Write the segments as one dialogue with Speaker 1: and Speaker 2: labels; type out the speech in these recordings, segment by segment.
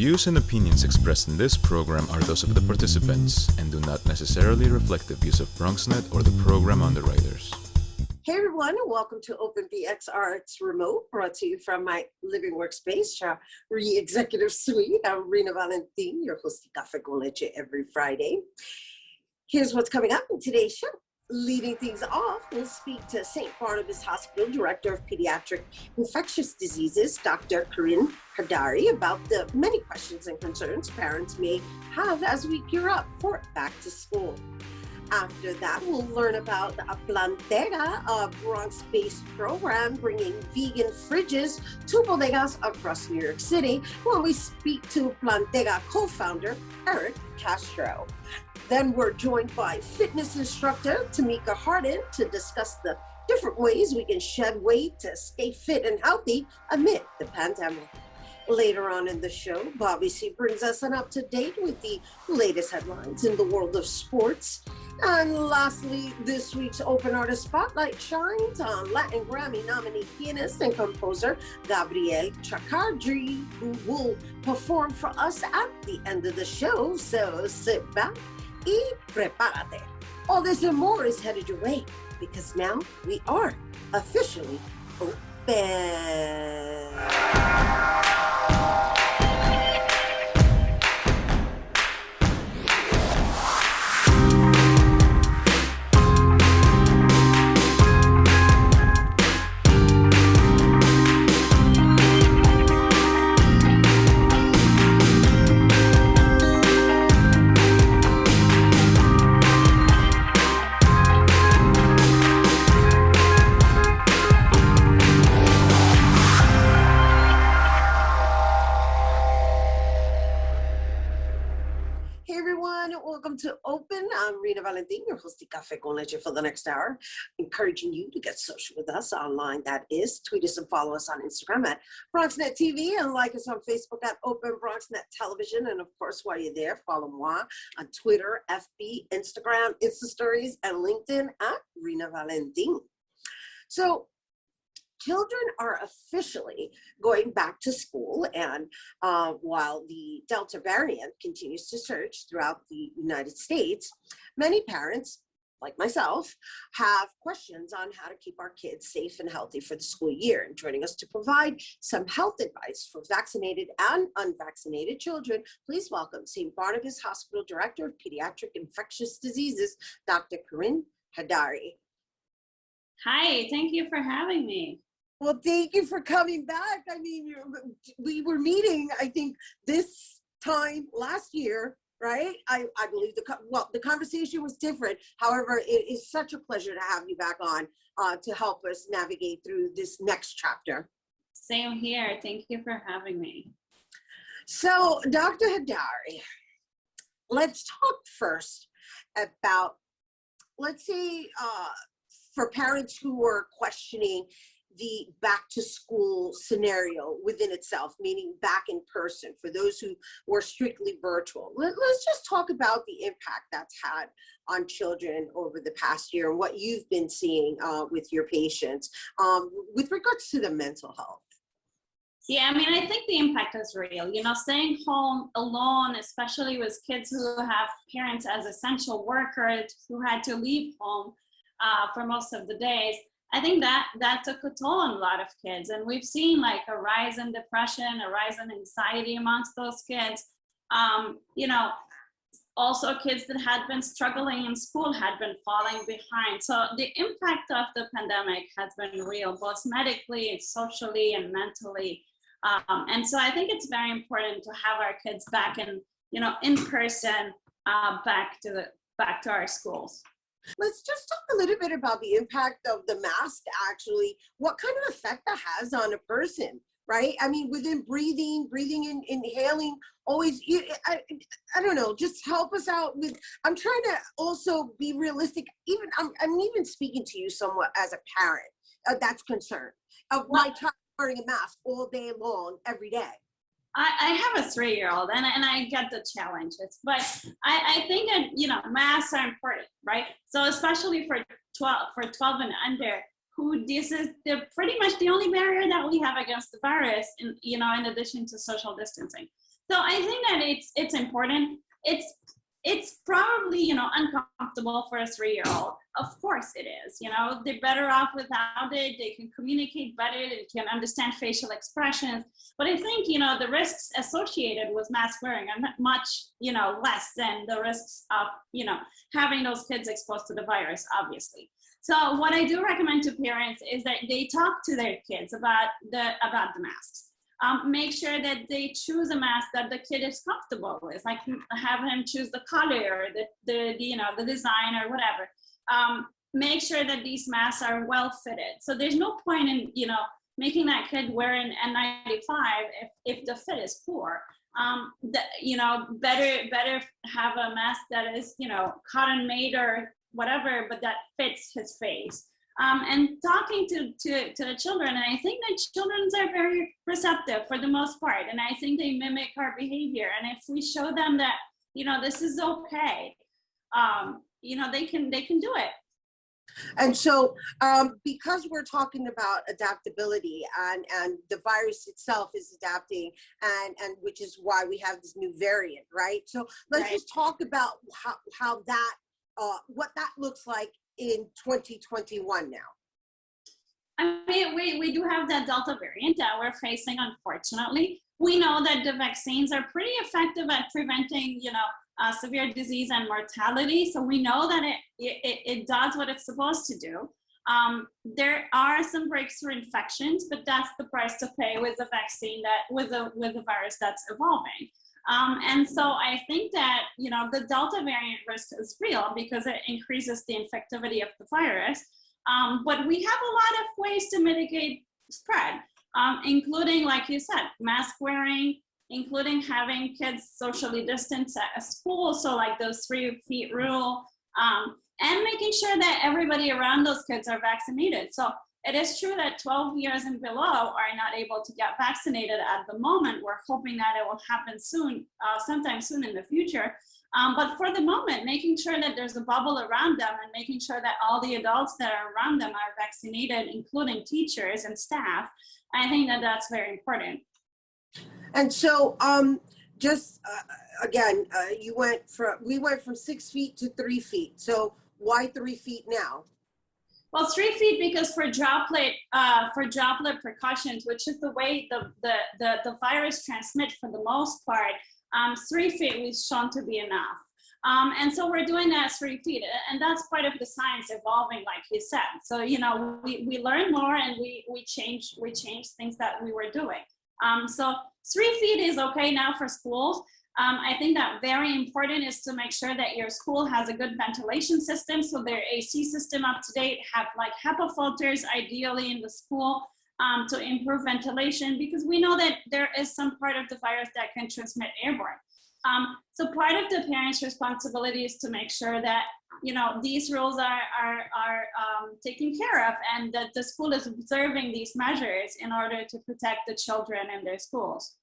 Speaker 1: views and opinions expressed in this program are those of the participants and do not necessarily reflect the views of BronxNet or the program underwriters.
Speaker 2: Hey everyone, and welcome to Open BxRx Remote, brought to you from my living workspace, Chakarji Executive Suite. I'm Rhina Valentin, your host of Café con Leche every Friday. Here's what's coming up in today's show. Leading things off, we'll speak to St. Barnabas Hospital Director of Pediatric Infectious Diseases, Dr. Carine Hedari, about the many questions and concerns parents may have as we gear up for back to school. After that, we'll learn about Plantega, a Bronx-based program bringing vegan fridges to bodegas across New York City, when we speak to Plantega Co-Founder Erick Castro. Then we're joined by Fitness Instructor Tamika Harden to discuss the different ways we can shed weight to stay fit and healthy amid the pandemic. Later on in the show, Bobby C brings us an up-to-date with the latest headlines in the world of sports. And lastly, this week's Open Artist Spotlight shines on Latin Grammy nominee pianist and composer Gabriel Chakarji, who will perform for us at the end of the show. So sit back y prepárate. All this and more is headed your way, because now we are officially open. Welcome to Open. I'm Rhina Valentin, your host of Café con Leche for the next hour, encouraging you to get social with us online. That is, tweet us and follow us on Instagram at BronxNet TV and like us on Facebook at Open BronxNet Television. And of course, while you're there, follow moi on Twitter, FB, Instagram, Insta Stories, and LinkedIn at Rhina Valentin. So, children are officially going back to school, and while the Delta variant continues to surge throughout the United States, many parents, like myself, have questions on how to keep our kids safe and healthy for the school year. And joining us to provide some health advice for vaccinated and unvaccinated children, please welcome St. Barnabas Hospital Director of Pediatric Infectious Diseases, Dr. Carine Hedari.
Speaker 3: Hi, thank you for having me.
Speaker 2: Well, thank you for coming back. I mean, we were meeting, I think, this time last year, right? I believe the conversation was different. However, it is such a pleasure to have you back on to help us navigate through this next chapter.
Speaker 3: Same here. Thank you for having me.
Speaker 2: So, Dr. Hidari, let's talk first about, let's say, for parents who are questioning the back to school scenario within itself, meaning back in person, for those who were strictly virtual. Let's just talk about the impact that's had on children over the past year and what you've been seeing with your patients with regards to the mental health.
Speaker 3: Yeah, I mean, I think the impact is real. You know, staying home alone, especially with kids who have parents as essential workers who had to leave home for most of the days, I think that took a toll on a lot of kids. And we've seen like a rise in depression, a rise in anxiety amongst those kids. You know, also kids that had been struggling in school had been falling behind. So the impact of the pandemic has been real, both medically, socially, and mentally. And so I think it's very important to have our kids back in person, back to our schools.
Speaker 2: Let's just talk a little bit about the impact of the mask, actually, what kind of effect that has on a person, right? I mean, within breathing in, inhaling, always, I don't know, just help us out with, I'm trying to also be realistic. I'm even speaking to you somewhat as a parent that's concerned of my child wearing a mask all day long, every day.
Speaker 3: I have a 3-year-old and I get the challenges, but I think that, you know, masks are important, right? So especially for 12 and under, they're pretty much the only barrier that we have against the virus, in addition to social distancing. So I think that it's important. It's probably, you know, uncomfortable for a 3-year-old. Of course it is. You know, they're better off without it. They can communicate better. They can understand facial expressions. But I think, you know, the risks associated with mask wearing are much, you know, less than the risks of, you know, having those kids exposed to the virus, obviously. So what I do recommend to parents is that they talk to their kids about the masks. Make sure that they choose a mask that the kid is comfortable with, like have him choose the color, the you know, the design or whatever. Make sure that these masks are well fitted. So there's no point in, you know, making that kid wear an N95 if the fit is poor. You know, better have a mask that is, you know, cotton made or whatever, but that fits his face. And talking to the children, and I think that children are very receptive for the most part, and I think they mimic our behavior. And if we show them that, you know, this is okay, you know, they can do it.
Speaker 2: And so, because we're talking about adaptability and the virus itself is adapting, and which is why we have this new variant, right? So let's just talk about how that, what that looks like in 2021 now.
Speaker 3: I mean, we do have that Delta variant that we're facing, unfortunately. We know that the vaccines are pretty effective at preventing, you know, severe disease and mortality. So we know that it does what it's supposed to do. There are some breakthrough infections, but that's the price to pay with the vaccine with the virus that's evolving. And so I think that, you know, the Delta variant risk is real because it increases the infectivity of the virus. But we have a lot of ways to mitigate spread, including, like you said, mask wearing, including having kids socially distance at school. So like those 3 feet rule, and making sure that everybody around those kids are vaccinated. So it is true that 12 years and below are not able to get vaccinated at the moment. We're hoping that it will happen soon, sometime soon in the future. But for the moment, making sure that there's a bubble around them and making sure that all the adults that are around them are vaccinated, including teachers and staff, I think that that's very important.
Speaker 2: And so, again, we went from 6 feet to 3 feet. So why 3 feet now?
Speaker 3: Well, 3 feet because for droplet precautions, which is the way the virus transmits for the most part, 3 feet was shown to be enough. And so we're doing that 3 feet, and that's part of the science evolving, like you said. So, you know, we learn more and we change things that we were doing. So 3 feet is okay now for schools. I think that very important is to make sure that your school has a good ventilation system, so their AC system up to date, have like HEPA filters ideally in the school to improve ventilation, because we know that there is some part of the virus that can transmit airborne. So part of the parents' responsibility is to make sure that, you know, these rules are taken care of and that the school is observing these measures in order to protect the children in their schools.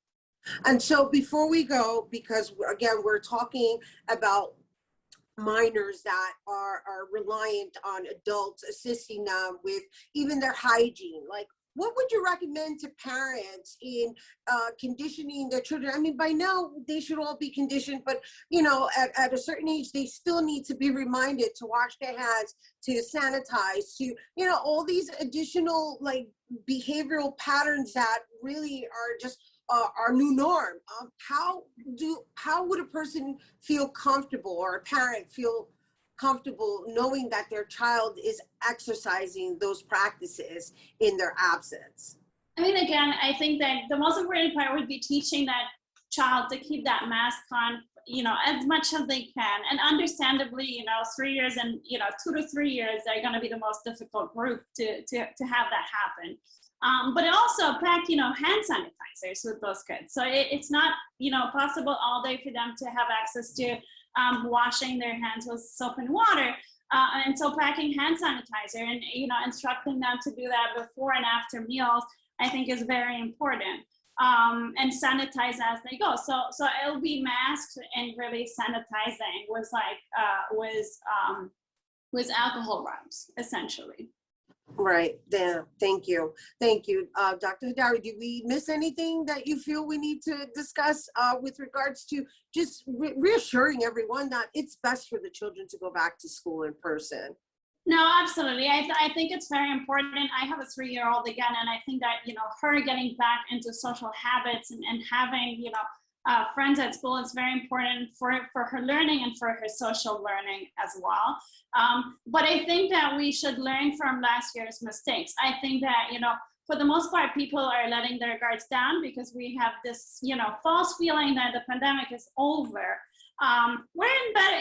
Speaker 2: And so before we go, because again, we're talking about minors that are reliant on adults assisting them with even their hygiene, like what would you recommend to parents in conditioning their children? I mean, by now they should all be conditioned, but you know, at a certain age, they still need to be reminded to wash their hands, to sanitize, to, you know, all these additional like behavioral patterns that really are just our new norm. How would a person feel comfortable, or a parent feel comfortable knowing that their child is exercising those practices in their absence?
Speaker 3: I mean, again, I think that the most important part would be teaching that child to keep that mask on, you know, as much as they can. And understandably, you know, 3 years and, you know, 2 to 3 years are going to be the most difficult group to have that happen. But also pack, you know, hand sanitizers with those kids. So it's not, you know, possible all day for them to have access to washing their hands with soap and water. And so packing hand sanitizer and, you know, instructing them to do that before and after meals, I think is very important. And sanitize as they go. So it'll be masked and really sanitizing with like, with alcohol rubs, essentially.
Speaker 2: Right. Yeah. Thank you. Thank you. Dr. Hidari, did we miss anything that you feel we need to discuss with regards to just reassuring everyone that it's best for the children to go back to school in person?
Speaker 3: No, absolutely. I think it's very important. I have a 3-year-old again, and I think that, her getting back into social habits and having, friends at school is very important for her learning and for her social learning as well. But I think that we should learn from last year's mistakes. I think that, for the most part, people are letting their guards down because we have this, false feeling that the pandemic is over. We're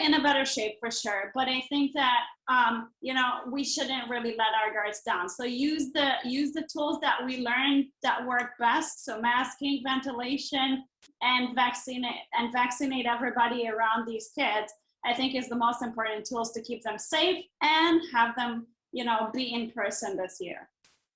Speaker 3: in a better shape for sure, but I think that we shouldn't really let our guards down. So use the tools that we learned that work best. So masking, ventilation, and vaccinate everybody around these kids, I think, is the most important tools to keep them safe and have them be in person this year.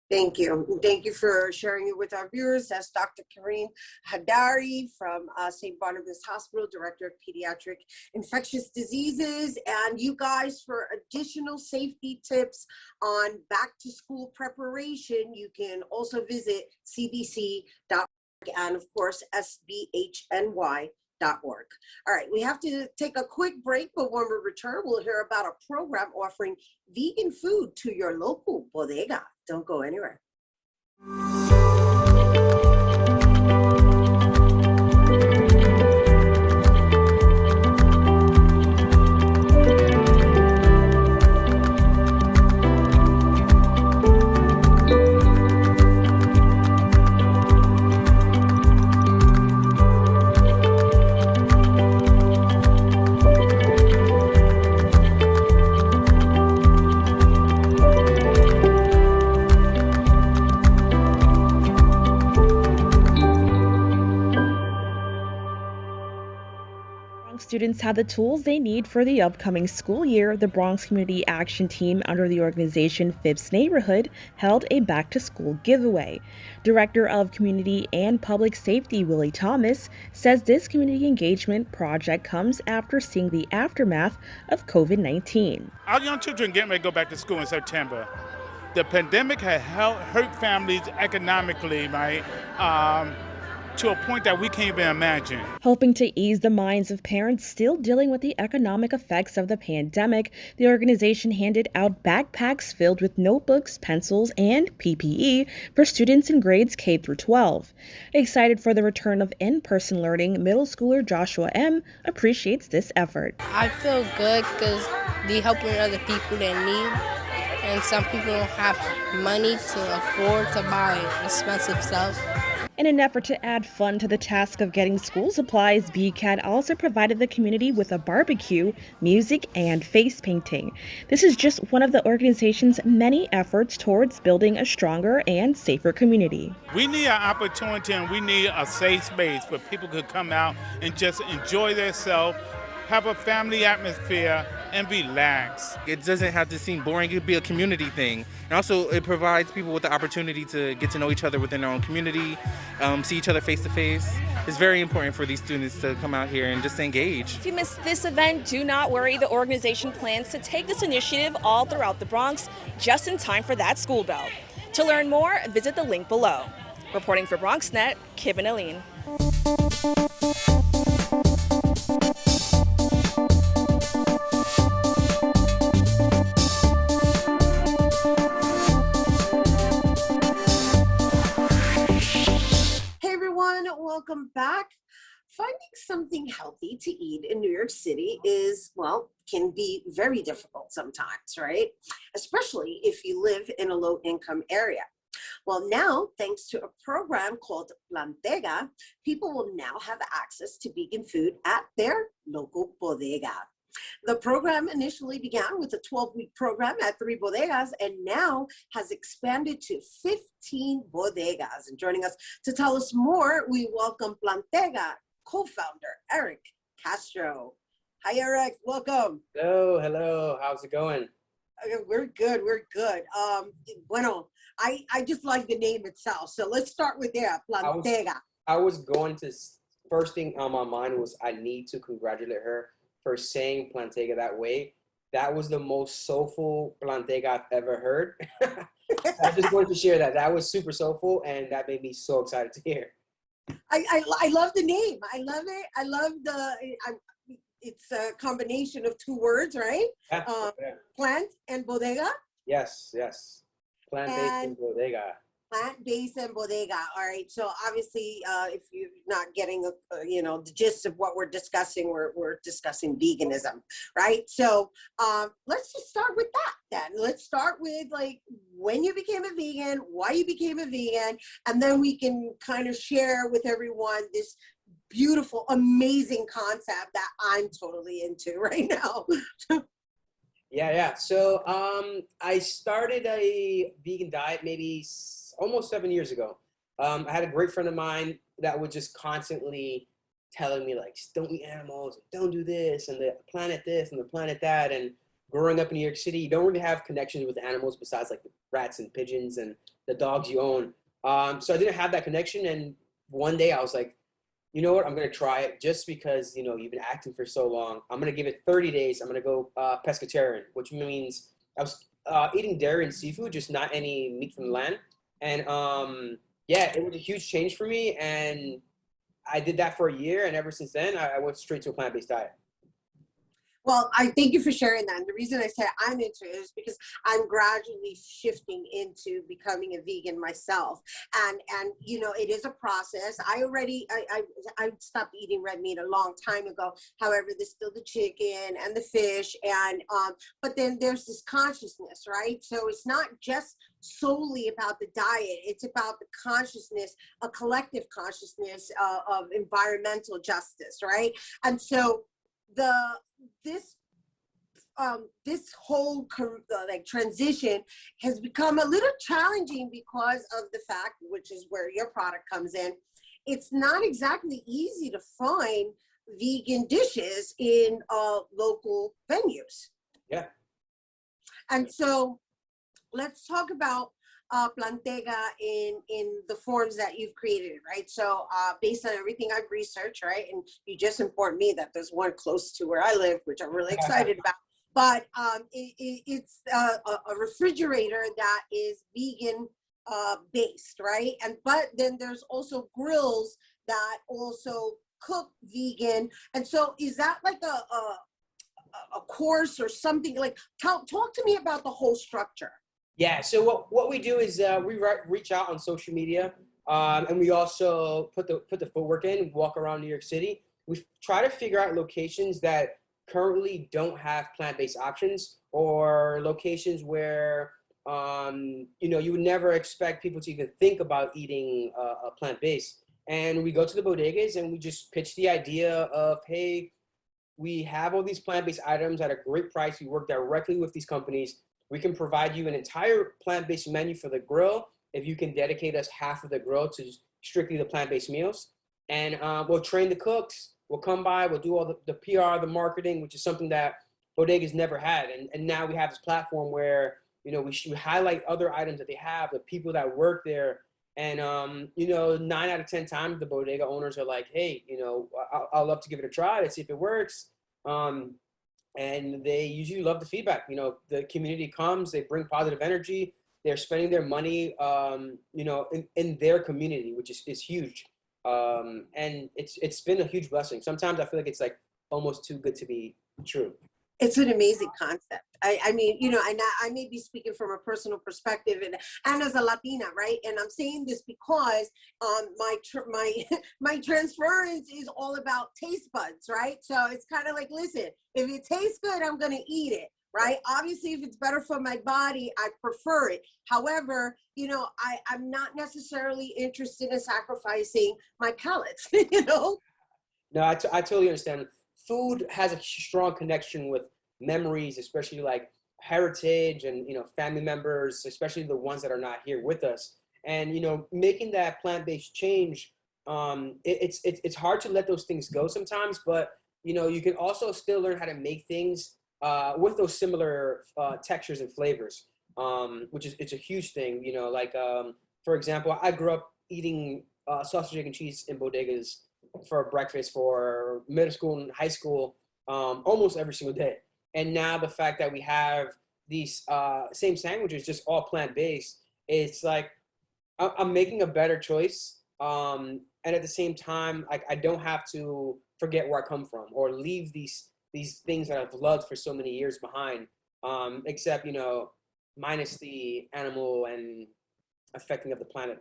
Speaker 2: Thank you. Thank you for sharing it with our viewers. That's Dr. Carine Hedari from St. Barnabas Hospital, Director of Pediatric Infectious Diseases. And you guys, for additional safety tips on back to school preparation, you can also visit cdc.org and, of course, sbhny.org. All right, we have to take a quick break, but when we return, we'll hear about a program offering vegan food to your local bodega. Don't go anywhere.
Speaker 4: Students have the tools they need for the upcoming school year. The Bronx Community Action Team under the organization Phipps Neighborhood held a back-to-school giveaway. Director of Community and Public Safety Willie Thomas says this community engagement project comes after seeing the aftermath of COVID-19.
Speaker 5: Our young children getting ready to go back to school in September. The pandemic had hurt families economically, right? To a point that we can't even imagine.
Speaker 4: Hoping to ease the minds of parents still dealing with the economic effects of the pandemic, the organization handed out backpacks filled with notebooks, pencils, and PPE for students in grades K through 12. Excited for the return of in-person learning, middle schooler Joshua M. appreciates this effort.
Speaker 6: I feel good because they're helping other people that need, and some people don't have money to afford to buy expensive stuff.
Speaker 4: In an effort to add fun to the task of getting school supplies, BCAT also provided the community with a barbecue, music, and face painting. This is just one of the organization's many efforts towards building a stronger and safer community.
Speaker 5: We need an opportunity and we need a safe space where people could come out and just enjoy themselves, have a family atmosphere, and relax.
Speaker 7: It doesn't have to seem boring. It could be a community thing. And also, it provides people with the opportunity to get to know each other within their own community, see each other face to face. It's very important for these students to come out here and just engage.
Speaker 8: If you missed this event, do not worry. The organization plans to take this initiative all throughout the Bronx, just in time for that school bell. To learn more, visit the link below. Reporting for BronxNet, Kib and Aline.
Speaker 2: Welcome back. Finding something healthy to eat in New York City is, well, can be very difficult sometimes, right? Especially if you live in a low-income area. Well, now, thanks to a program called Plantega, people will now have access to vegan food at their local bodega. The program initially began with a 12-week program at 3 bodegas and now has expanded to 15 bodegas. And joining us to tell us more, we welcome Plantega Co-Founder Erick Castro. Hi, Erick. Welcome.
Speaker 9: Hello. How's it going?
Speaker 2: We're good. Bueno, I just like the name itself. So let's start with there, Plantega.
Speaker 9: I was going to, first thing on my mind was I need to congratulate her for saying Plantega that way. that was the most soulful Plantega I've ever heard. I just wanted to share that. That was super soulful, and that made me so excited to hear.
Speaker 2: I love the name. I love it. I love it's a combination of two words, right?
Speaker 9: Yeah,
Speaker 2: Plant and bodega.
Speaker 9: Yes. Plant-based and bodega.
Speaker 2: Plant-based and bodega. All right. So obviously, if you're not getting the gist of what we're discussing, we're discussing veganism, right? So let's just start with that then. Let's start with like when you became a vegan, why you became a vegan, and then we can kind of share with everyone this beautiful, amazing concept that I'm totally into right now.
Speaker 9: Yeah. So I started a vegan diet maybe almost 7 years ago. I had a great friend of mine that would just constantly telling me like, don't eat animals, don't do this, and the planet this and the planet that. And growing up in New York City, you don't really have connections with animals besides like the rats and pigeons and the dogs you own. So I didn't have that connection. And one day I was like, you know what, I'm going to try it just because, you've been acting for so long. I'm going to give it 30 days. I'm going to go pescatarian, which means I was eating dairy and seafood, just not any meat from the land. And it was a huge change for me. And I did that for a year. And ever since then, I went straight to a plant-based diet.
Speaker 2: Well, I thank you for sharing that. And the reason I said I'm into it is because I'm gradually shifting into becoming a vegan myself. And it is a process. I stopped eating red meat a long time ago. However, there's still the chicken and the fish. And but then there's this consciousness, right? So it's not just solely about the diet. It's about the consciousness, a collective consciousness of environmental justice, right? And so this whole transition has become a little challenging because of the fact, which is where your product comes in. It's not exactly easy to find vegan dishes in local venues.
Speaker 9: Yeah.
Speaker 2: And so let's talk about Plantega in the forms that you've created, right? So based on everything I've researched, right? And you just informed me that there's one close to where I live, which I'm really excited about. But it's a refrigerator that is vegan based, right? But then there's also grills that also cook vegan. And so is that like a course or something? Like talk to me about the whole structure.
Speaker 9: Yeah, so what we do is we reach out on social media, and we also put the footwork in, walk around New York City. We try to figure out locations that currently don't have plant-based options, or locations where you would never expect people to even think about eating a plant-based. And we go to the bodegas and we just pitch the idea of, hey, we have all these plant-based items at a great price. We work directly with these companies. We can provide you an entire plant-based menu for the grill if you can dedicate us half of the grill to strictly the plant-based meals. And we'll train the cooks. We'll come by. We'll do all the PR, the marketing, which is something that bodegas never had. And now we have this platform where, we highlight other items that they have, the people that work there. And, 9 out of 10 times the bodega owners are like, hey, I'll love to give it a try. Let's see if it works. And they usually love the feedback. The community comes, they bring positive energy. They're spending their money, in their community, which is huge. And it's been a huge blessing. Sometimes I feel like it's like almost too good to be true.
Speaker 2: It's an amazing concept. I mean, I may be speaking from a personal perspective and as a Latina, right? And I'm saying this because my transference is all about taste buds, right? So it's kind of like, listen, if it tastes good, I'm going to eat it, right? Obviously, if it's better for my body, I prefer it. However, I'm not necessarily interested in sacrificing my palates,
Speaker 9: No, I totally understand. Food has a strong connection with memories, especially like heritage and, family members, especially the ones that are not here with us. And, making that plant-based change, it's hard to let those things go sometimes, but, you can also still learn how to make things with those similar textures and flavors, it's a huge thing, for example, I grew up eating sausage, egg, and cheese in bodegas for breakfast for middle school and high school, almost every single day. And now the fact that we have these same sandwiches, just all plant-based, it's like I'm making a better choice. And at the same time, like I don't have to forget where I come from or leave these things that I've loved for so many years behind, except, you know, minus the animal and affecting of the planet.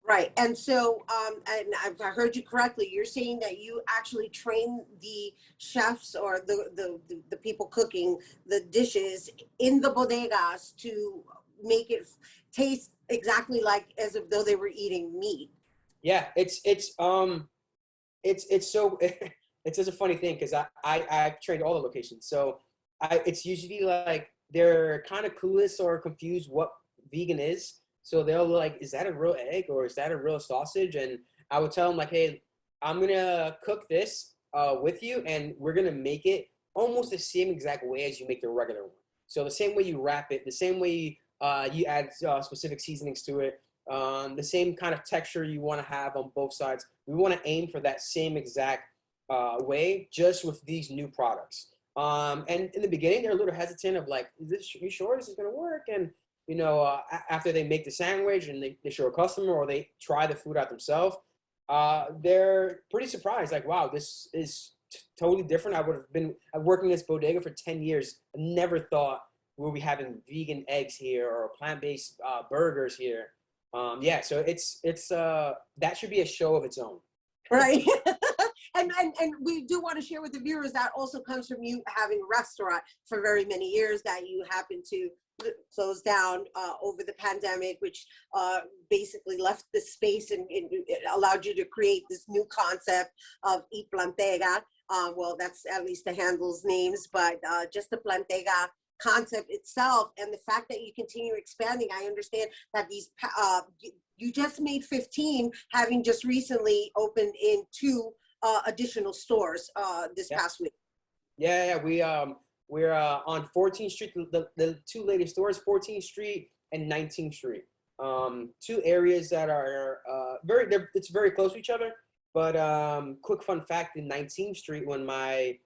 Speaker 2: Right. And so, and if I heard you correctly, you're saying that you actually train the chefs or the people cooking the dishes in the bodegas to make it taste exactly like as if though they were eating meat.
Speaker 9: Yeah, it's so it's just a funny thing because I've trained all the locations, so it's usually like they're kind of clueless or confused what vegan is. So they'll like, is that a real egg or is that a real sausage? And I would tell them like, hey, I'm gonna cook this with you, and we're gonna make it almost the same exact way as you make the regular one. So the same way you wrap it, the same way you add specific seasonings to it, the same kind of texture you want to have on both sides. We want to aim for that same exact way, just with these new products. And in the beginning, they're a little hesitant of like, are you sure this is gonna work? And you know, after they make the sandwich and they show a customer or they try the food out themselves, they're pretty surprised. Like, wow, this is totally different. I've worked in this bodega for 10 years. I never thought we'll be having vegan eggs here or plant-based burgers here. Yeah, so it's that should be a show of its own.
Speaker 2: Right. And we do want to share with the viewers that also comes from you having a restaurant for very many years that you happen to closed down over the pandemic, which basically left the space and it allowed you to create this new concept of Eat Plantega. Well, that's at least the handle's names, but just the Plantega concept itself and the fact that you continue expanding. I understand that these you just made 15, having just recently opened in 2 additional stores this past week.
Speaker 9: Yeah, we're on 14th Street, the 2 latest stores, 14th Street and 19th Street. 2 areas that are it's very close to each other. But quick fun fact, in 19th Street, when my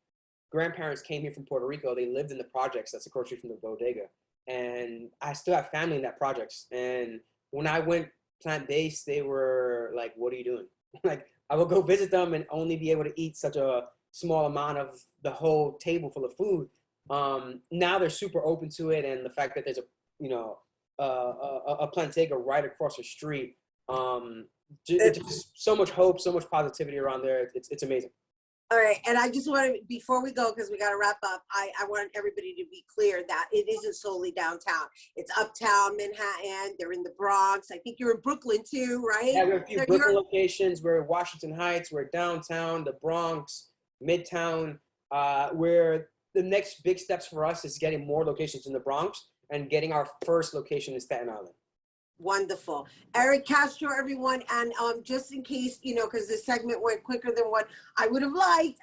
Speaker 9: grandparents came here from Puerto Rico, they lived in the projects that's across the street from the bodega. And I still have family in that projects. And when I went plant-based, they were like, what are you doing? Like, I would go visit them and only be able to eat such a small amount of the whole table full of food. Now they're super open to it, and the fact that there's a Plantega right across the street, it's just so much hope, so much positivity around there. It's amazing.
Speaker 2: All right, and I just want to, before we go, because we got to wrap up, I want everybody to be clear that it isn't solely downtown. It's uptown Manhattan. They're in the Bronx. I think you're in Brooklyn too, right?
Speaker 9: Yeah, we have a few Brooklyn locations. We're in Washington Heights. We're downtown, the Bronx, Midtown. Where the next big steps for us is getting more locations in the Bronx and getting our first location in Staten Island.
Speaker 2: Wonderful. Erick Castro, everyone. And just in case, you know, because this segment went quicker than what I would have liked,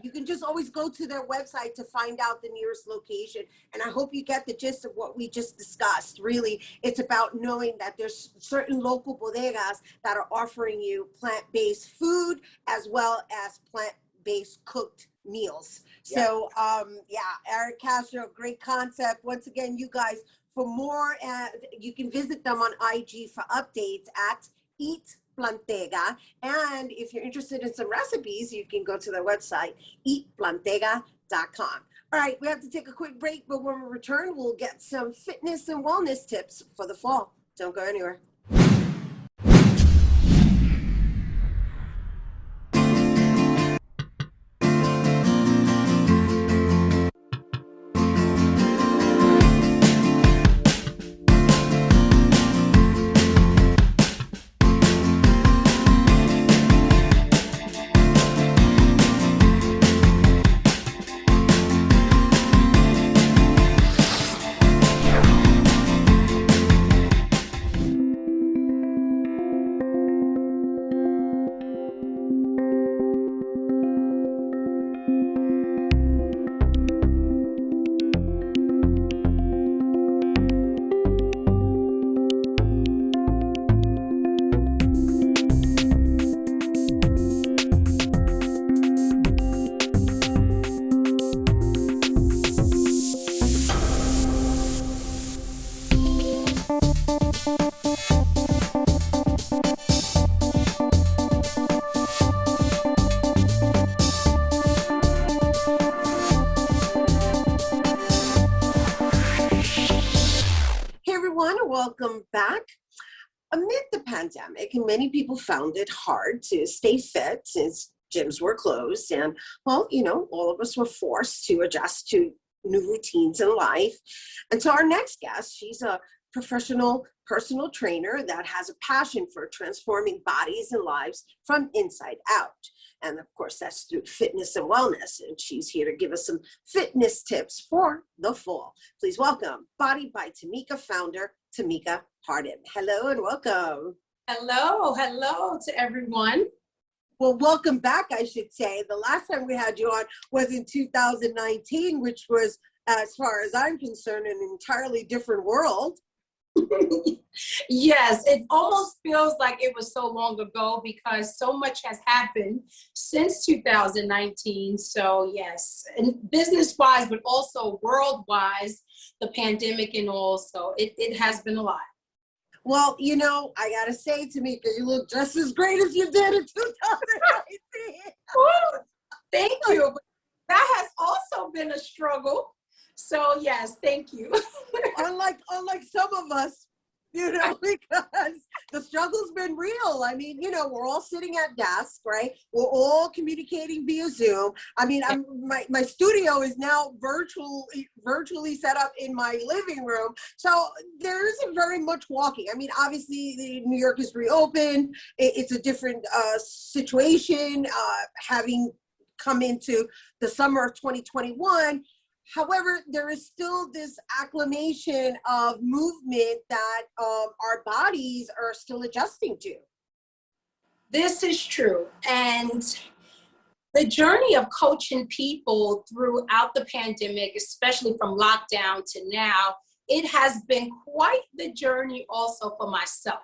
Speaker 2: you can just always go to their website to find out the nearest location. And I hope you get the gist of what we just discussed. Really, it's about knowing that there's certain local bodegas that are offering you plant-based food as well as plant-based cooked meals. Yeah. So, Erick Castro, great concept. Once again, you guys, for more, you can visit them on IG for updates at Eat Plantega. And if you're interested in some recipes, you can go to their website, eatplantega.com. All right, we have to take a quick break, but when we return, we'll get some fitness and wellness tips for the fall. Don't go anywhere. back. Amid the pandemic, many people found it hard to stay fit since gyms were closed. And, well, you know, all of us were forced to adjust to new routines in life. And so our next guest, she's a professional personal trainer that has a passion for transforming bodies and lives from inside out. And of course, that's through fitness and wellness. And she's here to give us some fitness tips for the fall. Please welcome Body by Tamika founder, Tamika Harden. Hello and welcome.
Speaker 10: Hello to everyone.
Speaker 2: Well, welcome back, I should say. The last time we had you on was in 2019, which was, as far as I'm concerned, an entirely different world.
Speaker 10: Yes, it almost feels like it was so long ago because so much has happened since 2019. So yes, and business-wise, but also world-wise, the pandemic and all. So it has been a lot.
Speaker 2: Well, you know, I gotta say, Tamika, you look just as great as you did in 2019.
Speaker 10: Thank you. That has also been a struggle. So yes, thank you.
Speaker 2: unlike some of us, you know, because the struggle's been real. I mean, you know, we're all sitting at desks, right? We're all communicating via Zoom. I mean, my studio is now virtually set up in my living room. So there isn't very much walking. I mean, obviously New York is reopened. It's a different situation, having come into the summer of 2021. However, there is still this acclimation of movement that our bodies are still adjusting to.
Speaker 10: This is true. And the journey of coaching people throughout the pandemic, especially from lockdown to now, it has been quite the journey also for myself.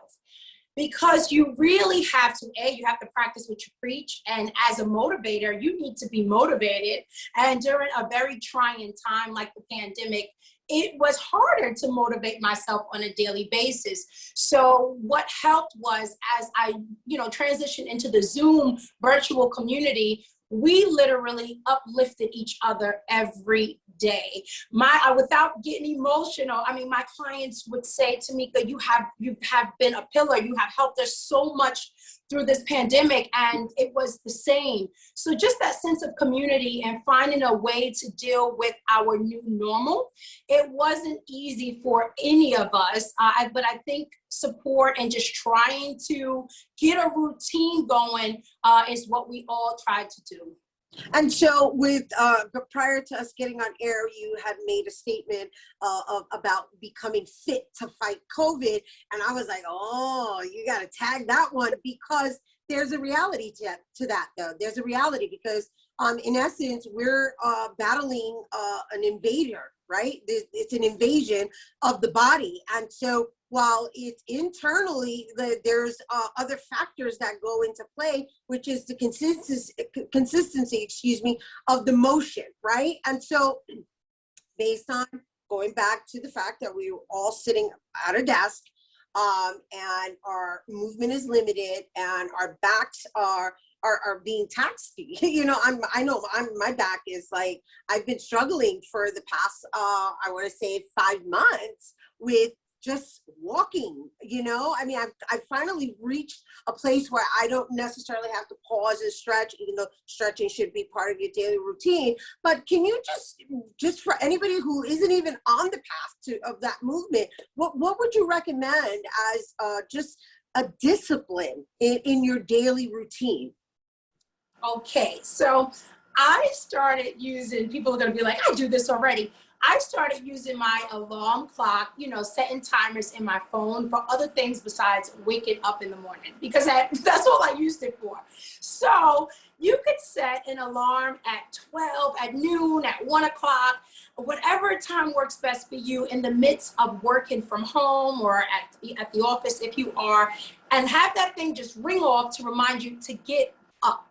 Speaker 10: Because you really have to, you have to practice what you preach. And as a motivator, you need to be motivated. And during a very trying time like the pandemic, it was harder to motivate myself on a daily basis. So what helped was as I, transitioned into the Zoom virtual community, we literally uplifted each other every day. Without getting emotional, I mean, my clients would say to me, you have been a pillar. You have helped us so much through this pandemic, and it was the same. So just that sense of community and finding a way to deal with our new normal, it wasn't easy for any of us, but I think support and just trying to get a routine going is what we all tried to do.
Speaker 2: And so but prior to us getting on air, you had made a statement about becoming fit to fight COVID. And I was like, oh, you got to tag that one, because there's a reality to that, though. There's a reality because in essence, we're battling an invader, right? It's an invasion of the body. And so while it's internally, there's other factors that go into play, which is the consistency, of the motion, right? And so based on going back to the fact that we were all sitting at a desk, and our movement is limited and our backs are being taxed. My back is like, I've been struggling for the past, I want to say 5 months with just walking, I mean, I've finally reached a place where I don't necessarily have to pause and stretch, even though stretching should be part of your daily routine. But can you just for anybody who isn't even on the path of that movement, what would you recommend as just a discipline in your daily routine?
Speaker 10: Okay, so I started using, people are going to be like, I do this already. I started using my alarm clock, setting timers in my phone for other things besides waking up in the morning, because that's all I used it for. So you could set an alarm at 12, at noon, at 1 o'clock, whatever time works best for you in the midst of working from home or at the office if you are, and have that thing just ring off to remind you to get up.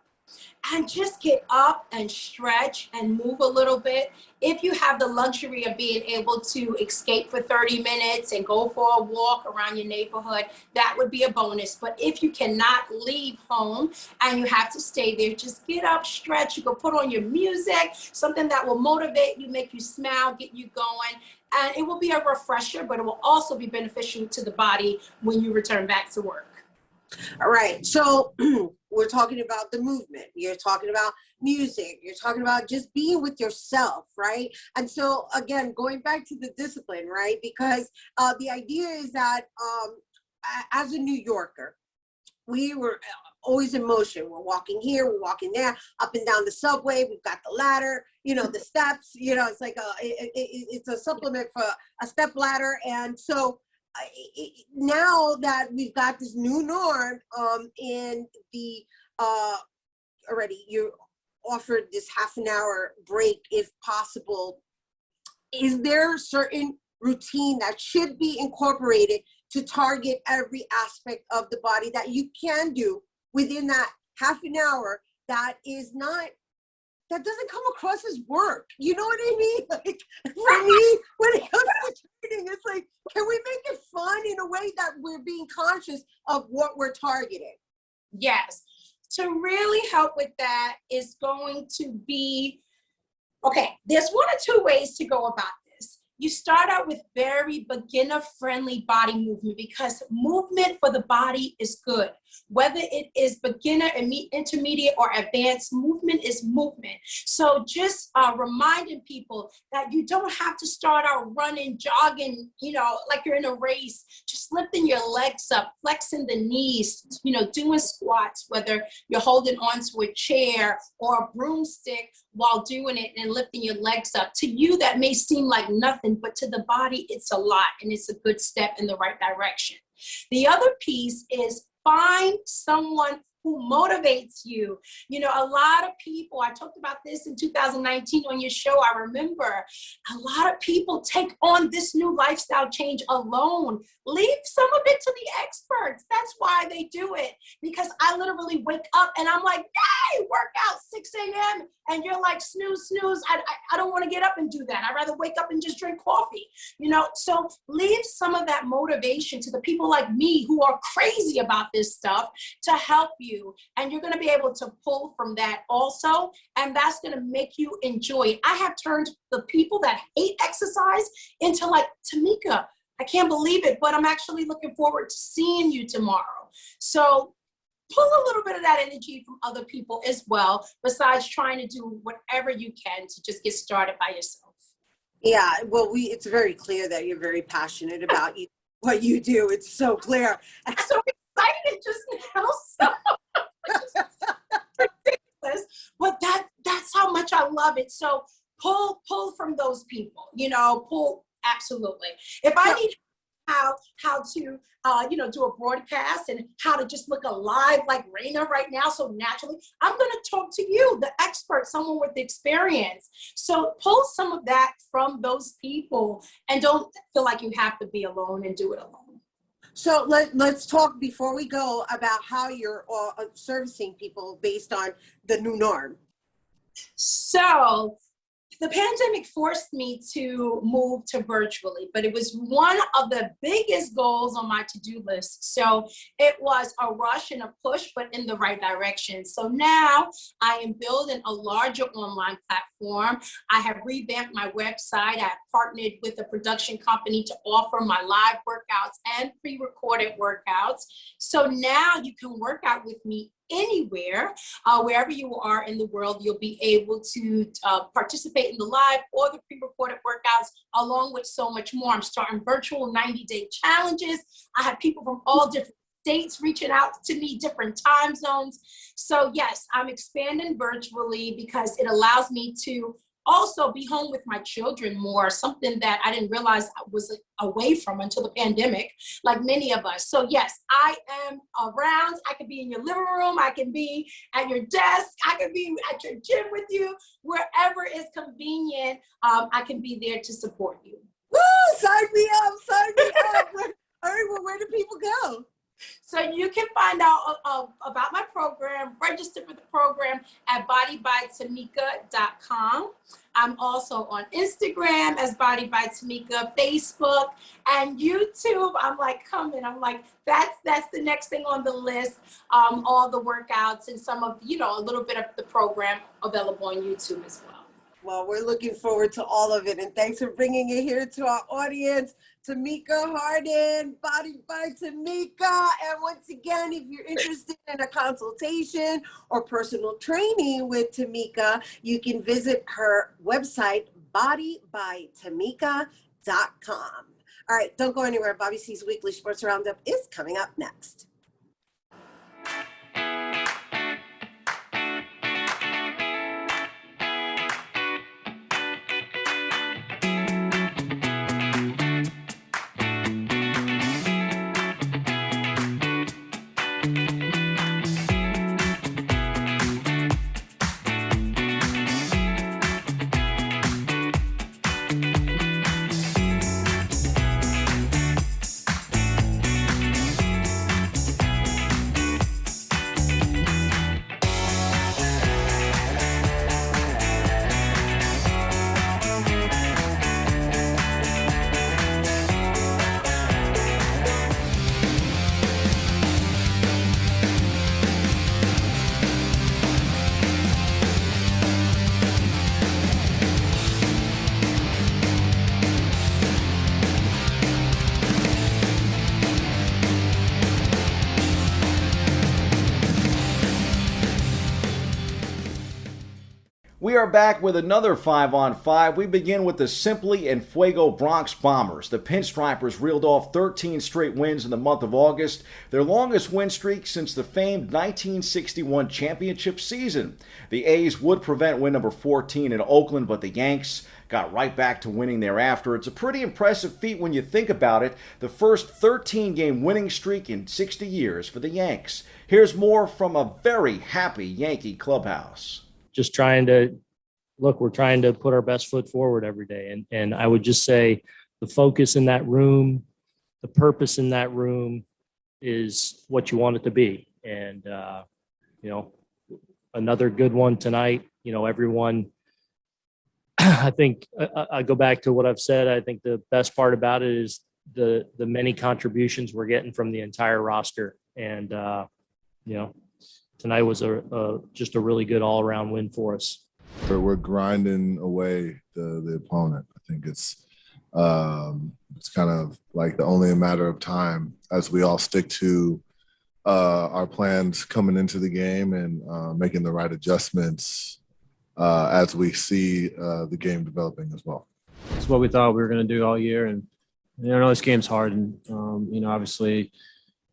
Speaker 10: and just get up and stretch and move a little bit. If you have the luxury of being able to escape for 30 minutes and go for a walk around your neighborhood, that would be a bonus. But if you cannot leave home and you have to stay there, just get up, stretch. You can put on your music, something that will motivate you, make you smile, get you going. And it will be a refresher, but it will also be beneficial to the body when you return back to work.
Speaker 2: All right, so we're talking about the movement, you're talking about music, you're talking about just being with yourself, right? And so again, going back to the discipline, right? Because the idea is that as a New Yorker, we were always in motion. We're walking here, we're walking there, up and down the subway, we've got the ladder, the steps, it's like it's a supplement for a step ladder. And so now that we've got this new norm in the already you offered this half an hour break if possible, is there a certain routine that should be incorporated to target every aspect of the body that you can do within that half an hour that doesn't come across as work? You know what I mean? Like, for me, when it comes to training, it's like, can we make it fun in a way that we're being conscious of what we're targeting?
Speaker 10: Yes. To really help with that is going to be, okay, there's one or two ways to go about this. You start out with very beginner-friendly body movement, because movement for the body is good. Whether it is beginner, intermediate, or advanced, movement is movement. So just reminding people that you don't have to start out running, jogging, like you're in a race. Just lifting your legs up, flexing the knees, doing squats, whether you're holding onto a chair or a broomstick while doing it and lifting your legs up. To you, that may seem like nothing, but to the body, it's a lot, and it's a good step in the right direction. The other piece is find someone who motivates you. A lot of people, I talked about this in 2019 on your show, I remember, a lot of people take on this new lifestyle change alone. Leave some of it to the experts. That's why they do it. Because I literally wake up and I'm like, yay, workout 6 a.m. And you're like, snooze, snooze. I don't want to get up and do that. I'd rather wake up and just drink coffee. So leave some of that motivation to the people like me who are crazy about this stuff to help you. And you're going to be able to pull from that also. And that's going to make you enjoy it. I have turned the people that hate exercise into like, Tamika, I can't believe it, but I'm actually looking forward to seeing you tomorrow. So pull a little bit of that energy from other people as well, besides trying to do whatever you can to just get started by yourself.
Speaker 2: Yeah, well, it's very clear that you're very passionate about what you do. It's so clear.
Speaker 10: I'm so excited just now. So ridiculous, but that's how much I love it. So pull from those people, pull. Absolutely. If I need how to do a broadcast and how to just look alive like Rhina right now, so naturally, I'm going to talk to you, the expert, someone with experience. So pull some of that from those people and don't feel like you have to be alone and do it alone.
Speaker 2: So let's talk before we go about how you're servicing people based on the new norm.
Speaker 10: So the pandemic forced me to move to virtually, but it was one of the biggest goals on my to-do list. So it was a rush and a push, but in the right direction. So now I am building a larger online platform. I have revamped my website. I've partnered with a production company to offer my live workouts and pre-recorded workouts. So now you can work out with me anywhere, wherever you are in the world. You'll be able to participate in the live or the pre-recorded workouts, along with so much more. I'm starting virtual 90-day challenges. I have people from all different states reaching out to me, different time zones. So yes, I'm expanding virtually because it allows me to also be home with my children more, something that I didn't realize I was away from until the pandemic, like many of us. So yes, I am around. I can be in your living room. I can be at your desk. I can be at your gym with you. Wherever is convenient, I can be there to support you.
Speaker 2: Woo! Sign me up. Sign me up. All right, well, where do people go?
Speaker 10: So you can find out about my program, register for the program at bodybytamika.com. I'm also on Instagram as Body by Tamika, Facebook, and YouTube. I'm like, that's the next thing on the list. All the workouts and some of, a little bit of the program available on YouTube as well.
Speaker 2: Well, we're looking forward to all of it. And thanks for bringing it here to our audience. Tamika Harden, Body by Tamika. And once again, if you're interested in a consultation or personal training with Tamika, you can visit her website, bodybytamika.com. All right, don't go anywhere. Bobby C's Weekly Sports Roundup is coming up next.
Speaker 11: We are back with another 5-on-5. We begin with the Simply and Fuego Bronx Bombers. The Pinstripers reeled off 13 straight wins in the month of August, their longest win streak since the famed 1961 championship season. The A's would prevent win number 14 in Oakland, but the Yanks got right back to winning thereafter. It's a pretty impressive feat when you think about it. The first 13-game winning streak in 60 years for the Yanks. Here's more from a very happy Yankee clubhouse.
Speaker 12: Just we're trying to put our best foot forward every day. And I would just say the focus in that room, the purpose in that room is what you want it to be. And, another good one tonight, everyone, I think I go back to what I've said. I think the best part about it is the many contributions we're getting from the entire roster. And, tonight was just a really good all-around win for us.
Speaker 13: We're grinding away the opponent. I think it's kind of like the only a matter of time as we all stick to our plans coming into the game and making the right adjustments as we see the game developing as well.
Speaker 14: It's what we thought we were going to do all year. And, this game's hard. And, obviously,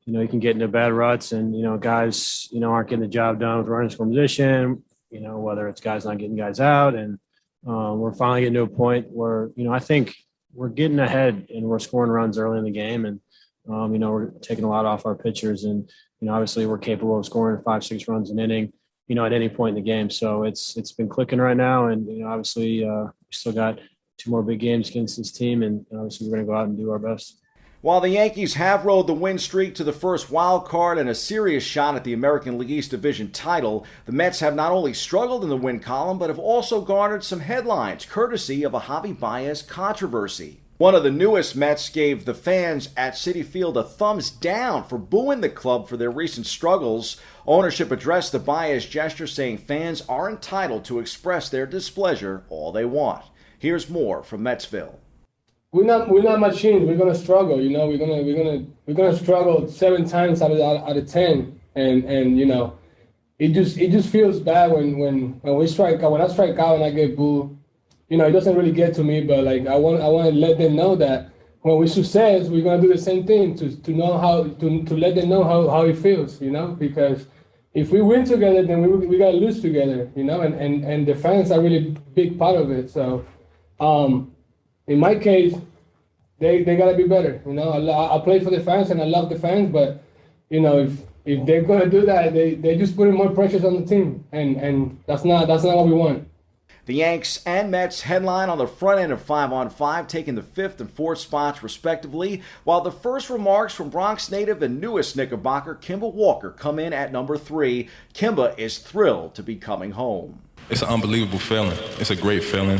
Speaker 14: you can get into bad ruts and, guys, aren't getting the job done with running score position, whether it's guys not getting guys out. And we're finally getting to a point where, I think we're getting ahead and we're scoring runs early in the game. And, we're taking a lot off our pitchers. And, obviously we're capable of scoring 5-6 runs an inning, at any point in the game. So it's been clicking right now. And, obviously we still got 2 more big games against this team. And obviously we're going to go out and do our best.
Speaker 11: While the Yankees have rode the win streak to the first wild card and a serious shot at the American League East Division title, the Mets have not only struggled in the win column, but have also garnered some headlines, courtesy of a Javi Baez controversy. One of the newest Mets gave the fans at Citi Field a thumbs down for booing the club for their recent struggles. Ownership addressed the Baez gesture, saying fans are entitled to express their displeasure all they want. Here's more from Metsville.
Speaker 15: We're not machines. We're gonna struggle. We're gonna struggle 7 times out of 10, and it just feels bad when we strike out. When I strike out and I get booed, it doesn't really get to me. But I want to let them know that when we success, we're gonna do the same thing to know how to let them know how it feels. Because if we win together, then we gotta lose together. And the fans are really big part of it. So. In my case, they gotta be better. I play for the fans and I love the fans, but if they're gonna do that, they just putting more pressure on the team, and that's not what we want.
Speaker 11: The Yanks and Mets headline on the front end of 5-on-5, taking the 5th and 4th spots respectively, while the first remarks from Bronx native and newest Knickerbocker, Kimba Walker, come in at number 3. Kimba is thrilled to be coming home.
Speaker 16: It's an unbelievable feeling. It's a great feeling.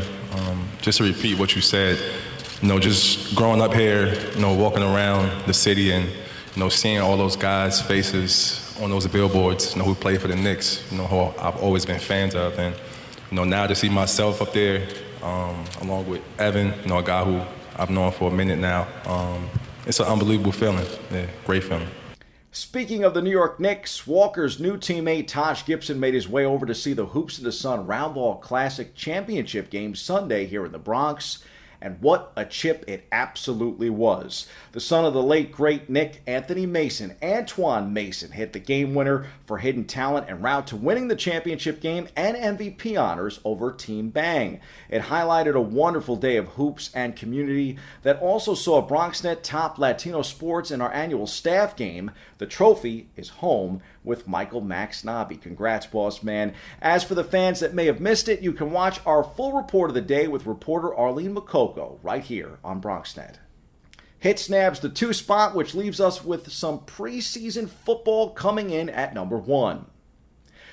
Speaker 16: Just to repeat what you said, just growing up here, walking around the city and, seeing all those guys' faces on those billboards, who play for the Knicks, who I've always been fans of. And, now to see myself up there, along with Evan, a guy who I've known for a minute now, it's an unbelievable feeling. Yeah, great feeling.
Speaker 11: Speaking of the New York Knicks, Walker's new teammate Tash Gibson made his way over to see the Hoops in the Sun Roundball Classic Championship game Sunday here in the Bronx. And what a chip it absolutely was. The son of the late, great Nick Anthony Mason, Antoine Mason, hit the game winner for hidden talent en route to winning the championship game and MVP honors over Team Bang. It highlighted a wonderful day of hoops and community that also saw BronxNet top Latino sports in our annual staff game. The trophy is home with Michael Max Nobby. Congrats, boss man. As for the fans that may have missed it, you can watch our full report of the day with reporter Arlene Makoko right here on BronxNet. Hit snabs the 2 spot, which leaves us with some preseason football coming in at number 1.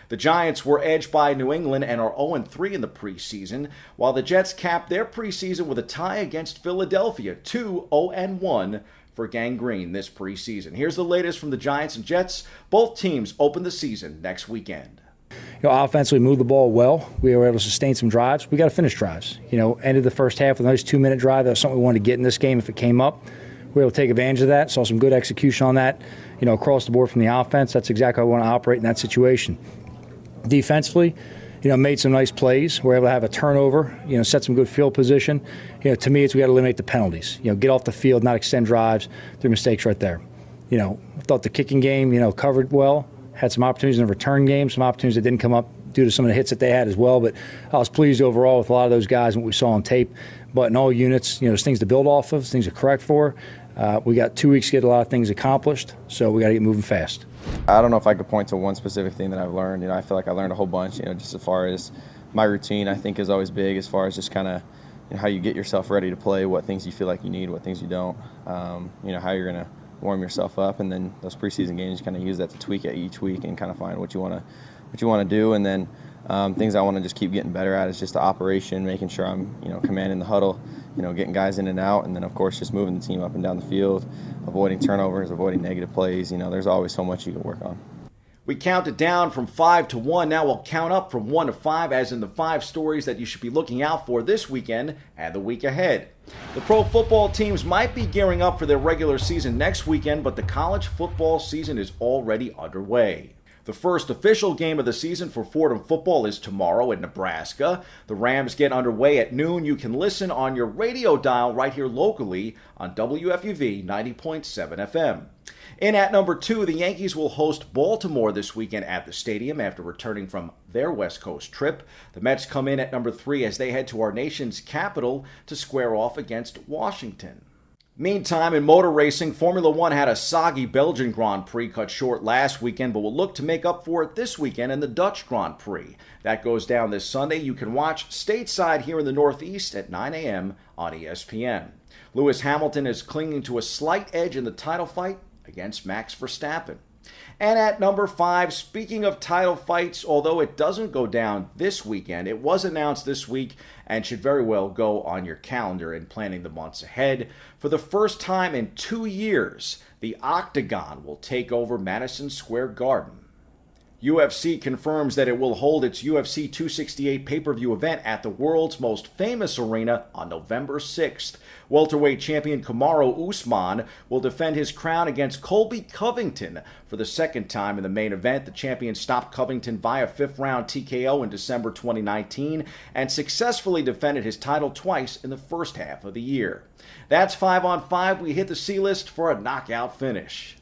Speaker 11: The Giants were edged by New England and are 0-3 in the preseason, while the Jets capped their preseason with a tie against Philadelphia, 2-0-1 for Gang Green this preseason. Here's the latest from the Giants and Jets. Both teams open the season next weekend.
Speaker 17: Offensively, we moved the ball well. We were able to sustain some drives. We got to finish drives. Ended the first half with a nice 2-minute drive. That was something we wanted to get in this game if it came up. We were able to take advantage of that. Saw some good execution on that, across the board from the offense. That's exactly how we want to operate in that situation. Defensively, made some nice plays. We're able to have a turnover, set some good field position. To me, we got to eliminate the penalties. Get off the field, not extend drives. There are mistakes right there. I thought the kicking game, covered well. Had some opportunities in the return game, some opportunities that didn't come up due to some of the hits that they had as well. But I was pleased overall with a lot of those guys and what we saw on tape. But in all units, there's things to build off of, things to correct for. We got 2 weeks to get a lot of things accomplished, so we got to get moving fast.
Speaker 18: I don't know if I could point to one specific thing that I've learned. I feel like I learned a whole bunch, just as far as my routine, I think is always big as far as just kind of how you get yourself ready to play, what things you feel like you need, what things you don't, how you're going to warm yourself up, and then those preseason games, you kind of use that to tweak it each week and kind of find what you want to do. And then things I want to just keep getting better at is just the operation, making sure I'm, commanding the huddle, getting guys in and out, and then of course just moving the team up and down the field, avoiding turnovers, avoiding negative plays. There's always so much you can work on.
Speaker 11: We counted down from 5 to 1. Now we'll count up from 1 to 5, as in the 5 stories that you should be looking out for this weekend and the week ahead. The pro football teams might be gearing up for their regular season next weekend, but the college football season is already underway. The first official game of the season for Fordham football is tomorrow in Nebraska. The Rams get underway at noon. You can listen on your radio dial right here locally on WFUV 90.7 FM. In at number 2, the Yankees will host Baltimore this weekend at the stadium after returning from their West Coast trip. The Mets come in at number 3 as they head to our nation's capital to square off against Washington. Meantime, in motor racing, Formula One had a soggy Belgian Grand Prix cut short last weekend, but will look to make up for it this weekend in the Dutch Grand Prix. That goes down this Sunday. You can watch stateside here in the Northeast at 9 a.m. on ESPN. Lewis Hamilton is clinging to a slight edge in the title fight against Max Verstappen. And at number 5, speaking of title fights, although it doesn't go down this weekend, it was announced this week and should very well go on your calendar in planning the months ahead. For the first time in 2 years, the Octagon will take over Madison Square Garden. UFC confirms that it will hold its UFC 268 pay-per-view event at the world's most famous arena on November 6th. Welterweight champion Kamaru Usman will defend his crown against Colby Covington for the second time in the main event. The champion stopped Covington via 5th-round TKO in December 2019 and successfully defended his title twice in the first half of the year. That's 5 on 5. We hit the C-list for a knockout finish.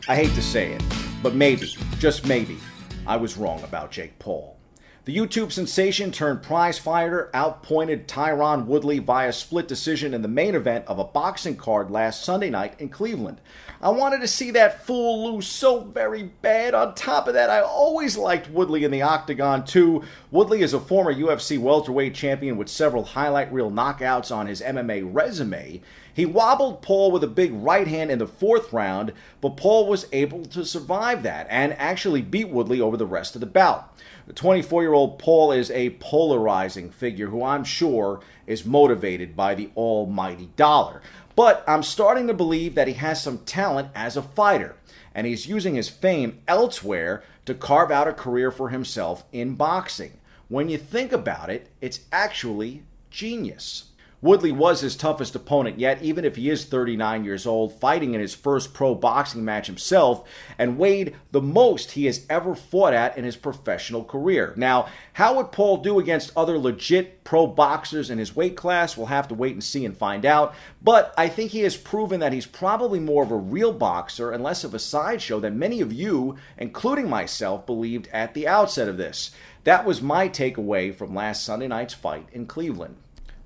Speaker 11: I hate to say it, but maybe, just maybe, I was wrong about Jake Paul. The YouTube sensation turned prize fighter outpointed Tyron Woodley via split decision in the main event of a boxing card last Sunday night in Cleveland. I wanted to see that fool lose so very bad. On top of that, I always liked Woodley in the octagon too. Woodley is a former UFC welterweight champion with several highlight reel knockouts on his MMA resume. He wobbled Paul with a big right hand in the 4th round, but Paul was able to survive that and actually beat Woodley over the rest of the bout. The 24-year-old Paul is a polarizing figure who I'm sure is motivated by the almighty dollar. But I'm starting to believe that he has some talent as a fighter, and he's using his fame elsewhere to carve out a career for himself in boxing. When you think about it, it's actually genius. Woodley was his toughest opponent yet, even if he is 39 years old, fighting in his first pro boxing match himself, and weighed the most he has ever fought at in his professional career. Now, how would Paul do against other legit pro boxers in his weight class? We'll have to wait and see and find out, but I think he has proven that he's probably more of a real boxer and less of a sideshow than many of you, including myself, believed at the outset of this. That was my takeaway from last Sunday night's fight in Cleveland.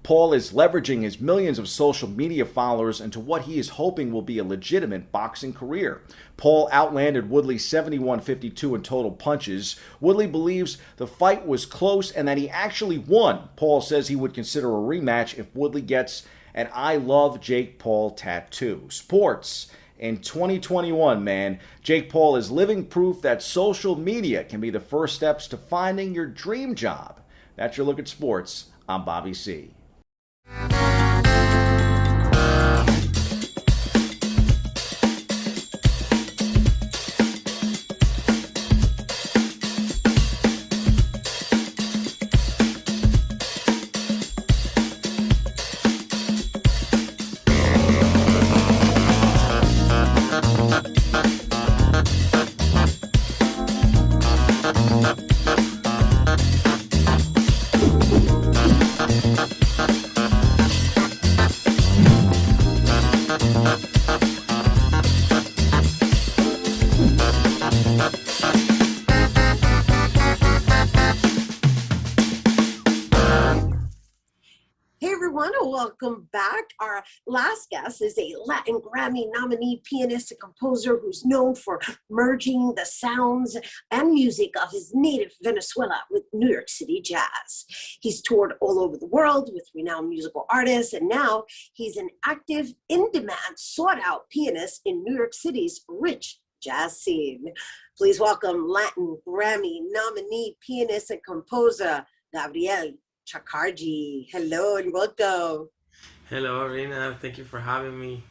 Speaker 11: Paul is leveraging his millions of social media followers into what he is hoping will be a legitimate boxing career. Paul outlanded Woodley 71-52 in total punches. Woodley believes the fight was close and that he actually won. Paul says he would consider a rematch if Woodley gets an I Love Jake Paul tattoo. Sports in 2021, man. Jake Paul is living proof that social media can be the first steps to finding your dream job. That's your look at sports. I'm Bobby C.
Speaker 2: Welcome back. Our last guest is a Latin Grammy nominee pianist and composer who's known for merging the sounds and music of his native Venezuela with New York City jazz. He's toured all over the world with renowned musical artists, and now he's an active, in-demand, sought-out pianist in New York City's rich jazz scene. Please welcome Latin Grammy nominee pianist and composer Gabriel Chakarji. Hello and welcome.
Speaker 19: Hello, Rhina. Thank you for having me.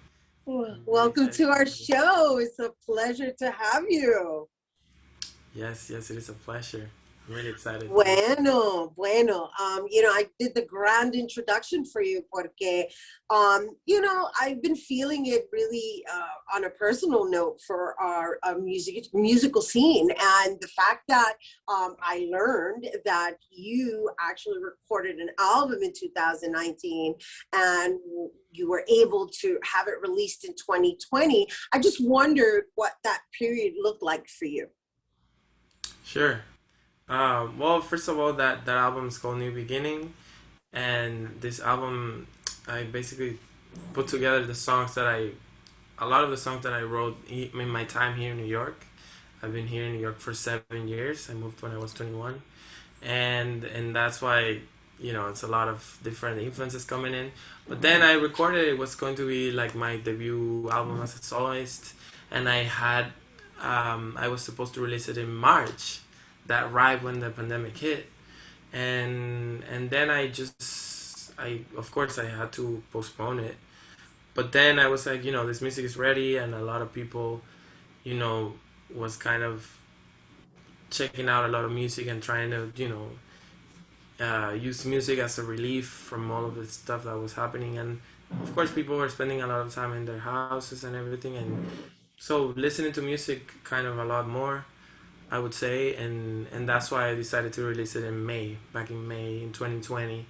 Speaker 2: Welcome to our show. It's a pleasure to have you.
Speaker 19: Yes, it is a pleasure. I'm really excited.
Speaker 2: Bueno. I did the grand introduction for you porque, I've been feeling it really on a personal note for our musical scene. And the fact that I learned that you actually recorded an album in 2019 and you were able to have it released in 2020. I just wondered what that period looked like for you.
Speaker 19: Sure. Well, first of all, that album is called New Beginning, and this album, I basically put together a lot of the songs that I wrote in my time here in New York. I've been here in New York for 7 years. I moved when I was 21, and that's why, it's a lot of different influences coming in. But then I recorded it was going to be like my debut album as a soloist, and I was supposed to release it in March. That right when the pandemic hit, and then of course I had to postpone it, but then I was like, this music is ready, and a lot of people, was kind of checking out a lot of music and trying to, use music as a relief from all of the stuff that was happening, and of course people were spending a lot of time in their houses and everything, and so listening to music kind of a lot more, I would say, and that's why I decided to release it back in May in 2020,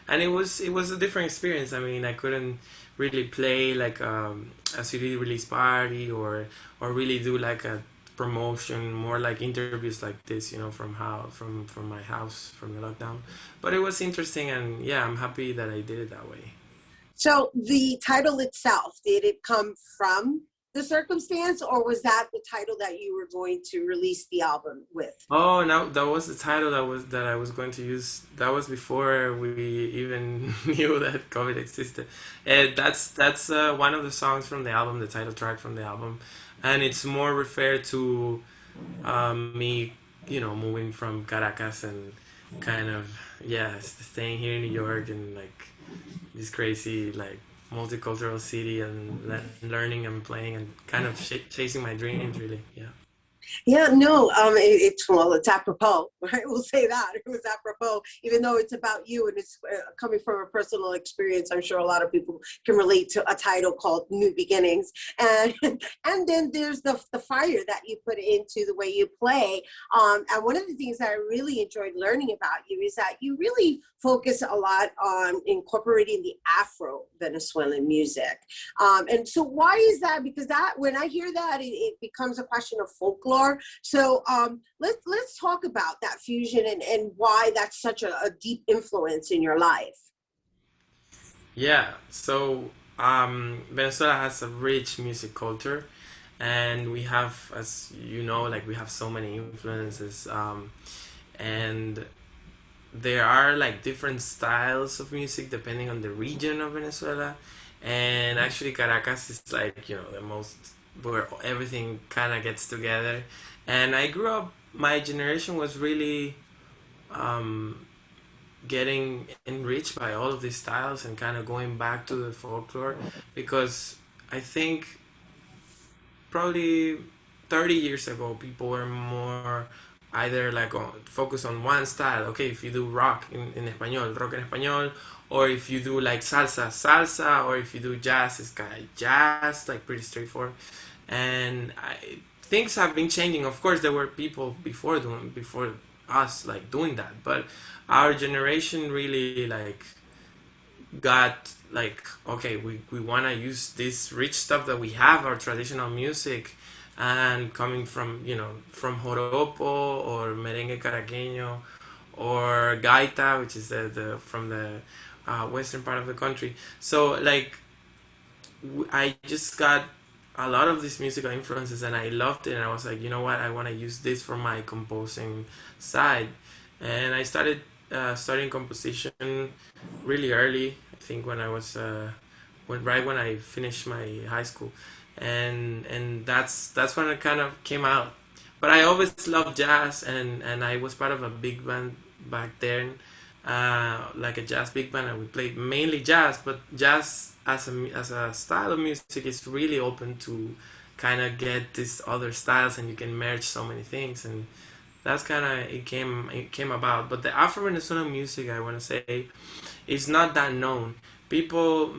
Speaker 19: and it was a different experience. I mean, I couldn't really play like a CD release party or really do like a promotion, more like interviews like this, from my house, from the lockdown. But it was interesting, and yeah, I'm happy that I did it that way.
Speaker 2: So the title itself, did it come from the circumstance, or was that the title that you were going to release the album with?
Speaker 19: Oh no, that was the title that I was going to use. That was before we even knew that COVID existed. And that's one of the songs from the album, the title track from the album, and it's more referred to me, moving from Caracas and kind of staying here in New York and like this crazy like multicultural city and learning and playing and kind of chasing my dreams, really.
Speaker 2: Yeah, no, it's apropos, right? We'll say that. It was apropos, even though it's about you and it's coming from a personal experience. I'm sure a lot of people can relate to a title called New Beginnings. And then there's the fire that you put into the way you play. And one of the things that I really enjoyed learning about you is that you really focus a lot on incorporating the Afro-Venezuelan music. And so why is that? Because that, when I hear that, it becomes a question of folklore. So let's talk about that fusion and why that's such a deep influence in your life.
Speaker 19: Yeah, so Venezuela has a rich music culture, and we have, as you know, like we have so many influences, and there are like different styles of music depending on the region of Venezuela. And actually Caracas is like, the most where everything kind of gets together. And I grew up, my generation was really getting enriched by all of these styles and kind of going back to the folklore, because I think probably 30 years ago people were more either like focus on one style. Okay, if you do rock in español, rock en español, or if you do like salsa, or if you do jazz, it's kind of jazz, like pretty straightforward. And things have been changing. Of course, there were people before us like doing that, but our generation really like got like, okay, we want to use this rich stuff that we have, our traditional music, and coming from from joropo or merengue caraqueño or gaita, which is the from the western part of the country. So like I just got a lot of these musical influences and I loved it, and I was like, you know what, I want to use this for my composing side. And I started studying composition really early. I think when I was right when I finished my high school, and that's when it kind of came out. But I always loved jazz, and I was part of a big band back then, like a jazz big band, and we played mainly jazz. But jazz as a style of music is really open to kind of get these other styles, and you can merge so many things, and that's kind of it came about. But the Afro-Venezuelan music, I want to say, is not that known. People,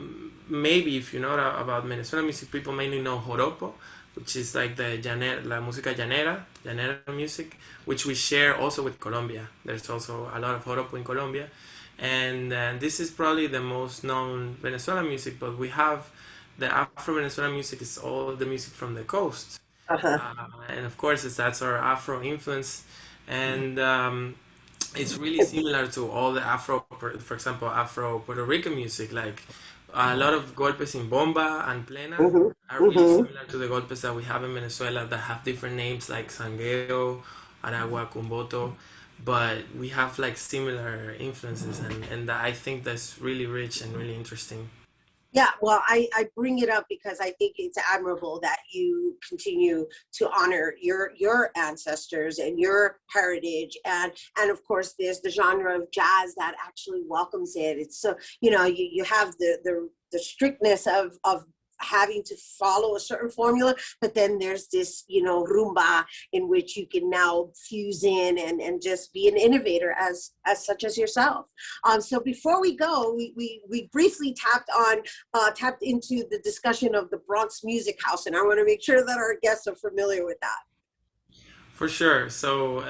Speaker 19: maybe if you know about Venezuelan music, people mainly know joropo, which is like the la música llanera music, which we share also with Colombia. There's also a lot of joropo in Colombia, and this is probably the most known Venezuelan music. But we have the Afro-Venezuelan music is all the music from the coast, and of course that's our Afro influence, and it's really similar to all the Afro, for example, Afro Puerto Rican music, like a lot of golpes in bomba and plena are really similar to the golpes that we have in Venezuela that have different names like sangueo, aragua, cumboto, but we have like similar influences, and I think that's really rich and really interesting.
Speaker 2: Yeah, well, I bring it up because I think it's admirable that you continue to honor your ancestors and your heritage, and of course there's the genre of jazz that actually welcomes it. It's so, you have the strictness of having to follow a certain formula, but then there's this rumba in which you can now fuse in and just be an innovator as such as yourself. So before we go, we briefly tapped into the discussion of the Bronx Music House, and I want to make sure that our guests are familiar with that.
Speaker 19: For sure. So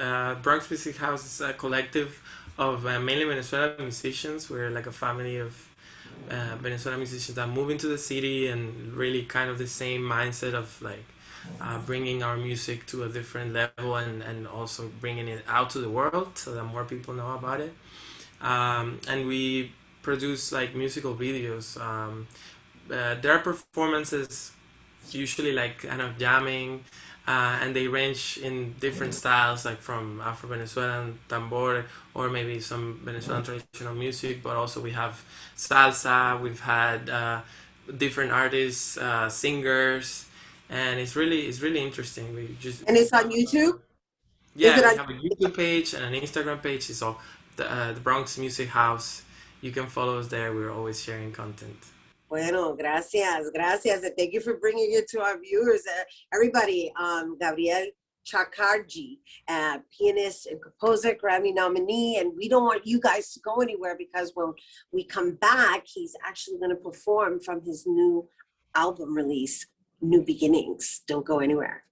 Speaker 19: Bronx Music House is a collective of mainly Venezuelan musicians. We're like a family of Venezuelan musicians that move into the city, and really kind of the same mindset of like bringing our music to a different level and also bringing it out to the world so that more people know about it. And we produce like musical videos. There are performances usually like kind of jamming, and they range in different styles, like from Afro-Venezuelan tambor or maybe some Venezuelan traditional music, but also we have salsa, we've had different artists, singers, and it's really interesting.
Speaker 2: And it's on YouTube?
Speaker 19: Yeah, we have a YouTube page and an Instagram page. It's all the Bronx Music House. You can follow us there. We're always sharing content.
Speaker 2: Bueno, gracias. And thank you for bringing it to our viewers. Everybody, Gabriel Chakarji, pianist and composer, Grammy nominee, and we don't want you guys to go anywhere because when we come back, he's actually going to perform from his new album release, New Beginnings. Don't go anywhere.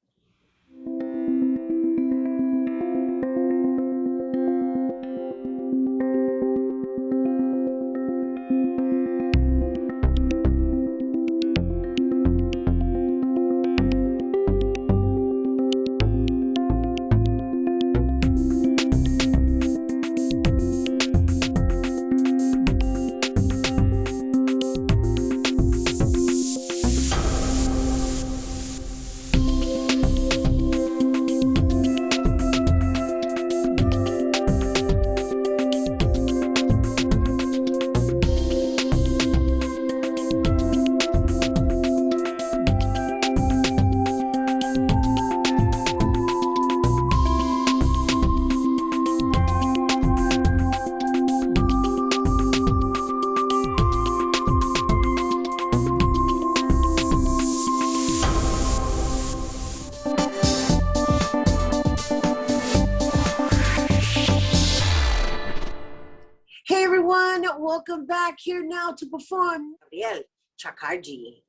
Speaker 2: Welcome back here now to perform Gabriel Chakarji.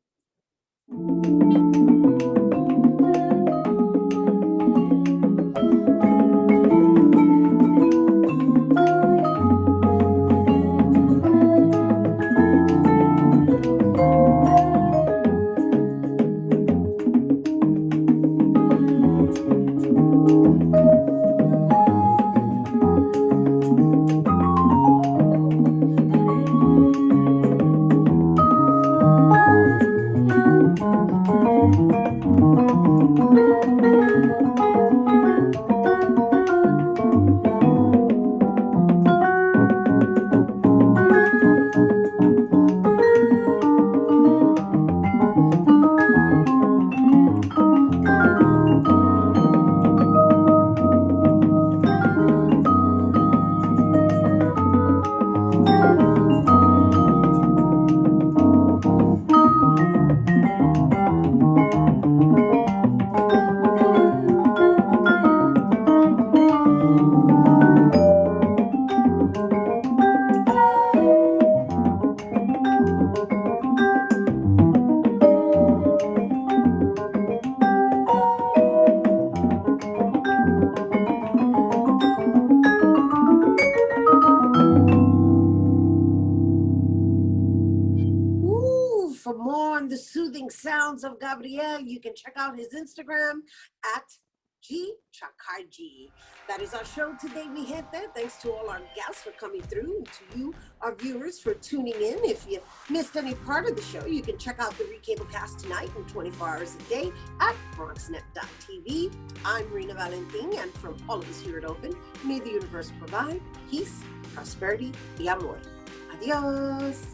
Speaker 2: Sounds of Gabriel, you can check out his Instagram at Chakarji. That is our show today, mi gente. Thanks to all our guests for coming through and to you, our viewers, for tuning in. If you missed any part of the show, you can check out the Recablecast tonight and 24 hours a day at BronxNet.tv. I'm Rhina Valentin, and from all of us here at Open, may the universe provide peace, prosperity, y amor. Adios.